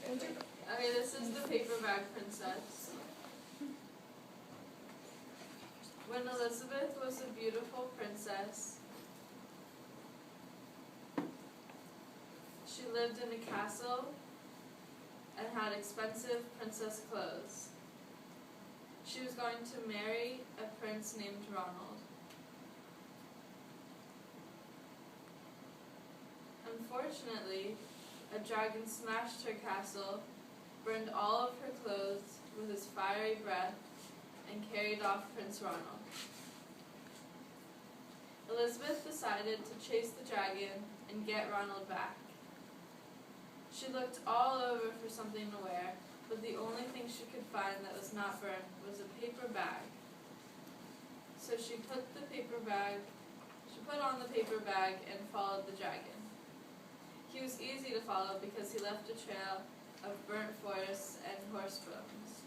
Okay, this is the paper bag princess. When Elizabeth was a beautiful princess, she lived in a castle and had expensive princess clothes. She was going to marry a prince named Ronald. Unfortunately, a dragon smashed her castle, burned all of her clothes with his fiery breath, and carried off Prince Ronald. Elizabeth decided to chase the dragon and get Ronald back. She looked all over for something to wear, but the only thing she could find that was not burnt was a paper bag. So she put on the paper bag and followed the dragon. He was easy to follow because he left a trail of burnt forests and horse bones.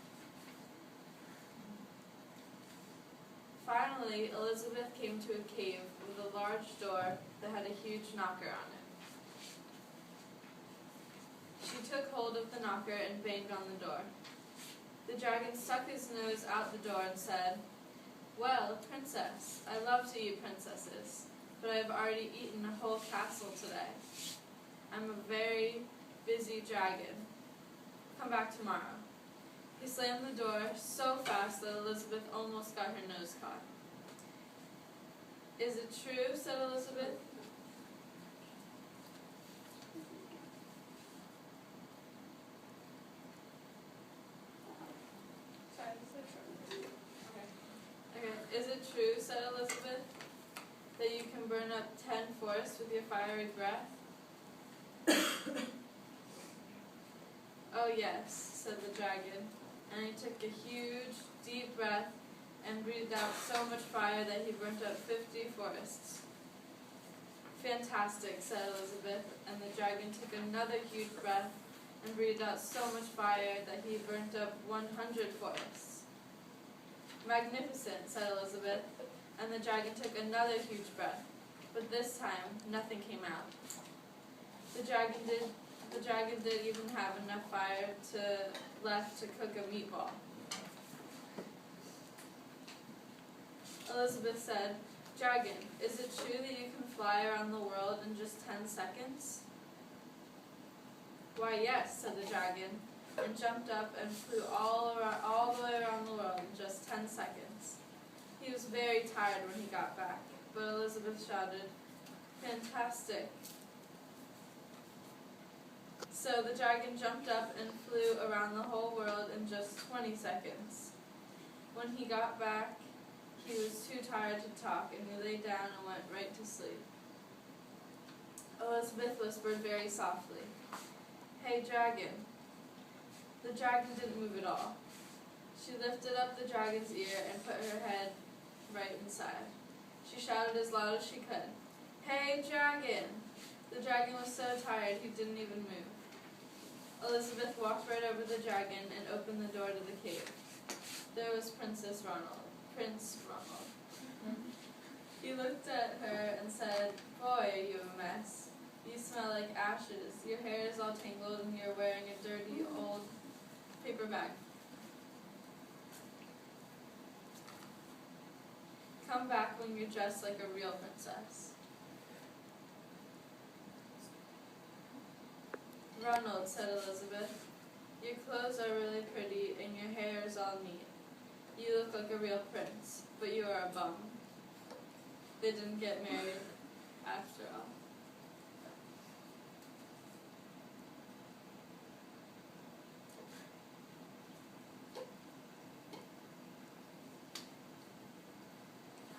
Finally, Elizabeth came to a cave with a large door that had a huge knocker on it. She took hold of the knocker and banged on the door. The dragon stuck his nose out the door and said, "Well, princess, I love to eat princesses, but I have already eaten a whole castle today. I'm a very busy dragon. Come back tomorrow." He slammed the door so fast that Elizabeth almost got her nose caught. "Is it true?" said Elizabeth. Okay. "Is it true," said Elizabeth, "that you can burn up 10 forests with your fiery breath?" "Oh yes," said the dragon, and he took a huge, deep breath and breathed out so much fire that he burnt up 50 forests. "Fantastic," said Elizabeth, and the dragon took another huge breath and breathed out so much fire that he burnt up 100 forests. "Magnificent," said Elizabeth, and the dragon took another huge breath, but this time nothing came out. The dragon didn't even have enough fire left to cook a meatball. Elizabeth said, "Dragon, is it true that you can fly around the world in just 10 seconds?" "Why, yes," said the dragon, and jumped up and flew all the way around the world in just 10 seconds. He was very tired when he got back, but Elizabeth shouted, "Fantastic." So the dragon jumped up and flew around the whole world in just 20 seconds. When he got back, he was too tired to talk, and he lay down and went right to sleep. Elizabeth whispered very softly, "Hey, dragon." The dragon didn't move at all. She lifted up the dragon's ear and put her head right inside. She shouted as loud as she could, "Hey, dragon!" The dragon was so tired he didn't even move. Elizabeth walked right over the dragon and opened the door to the cave. There was Prince Ronald. He looked at her and said, "Boy, are you a mess. You smell like ashes. Your hair is all tangled and you're wearing a dirty old paper bag. Come back when you're dressed like a real princess." "Ronald," said Elizabeth, "your clothes are really pretty and your hair is all neat. You look like a real prince, but you are a bum." They didn't get married after all.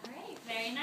All right, very nice.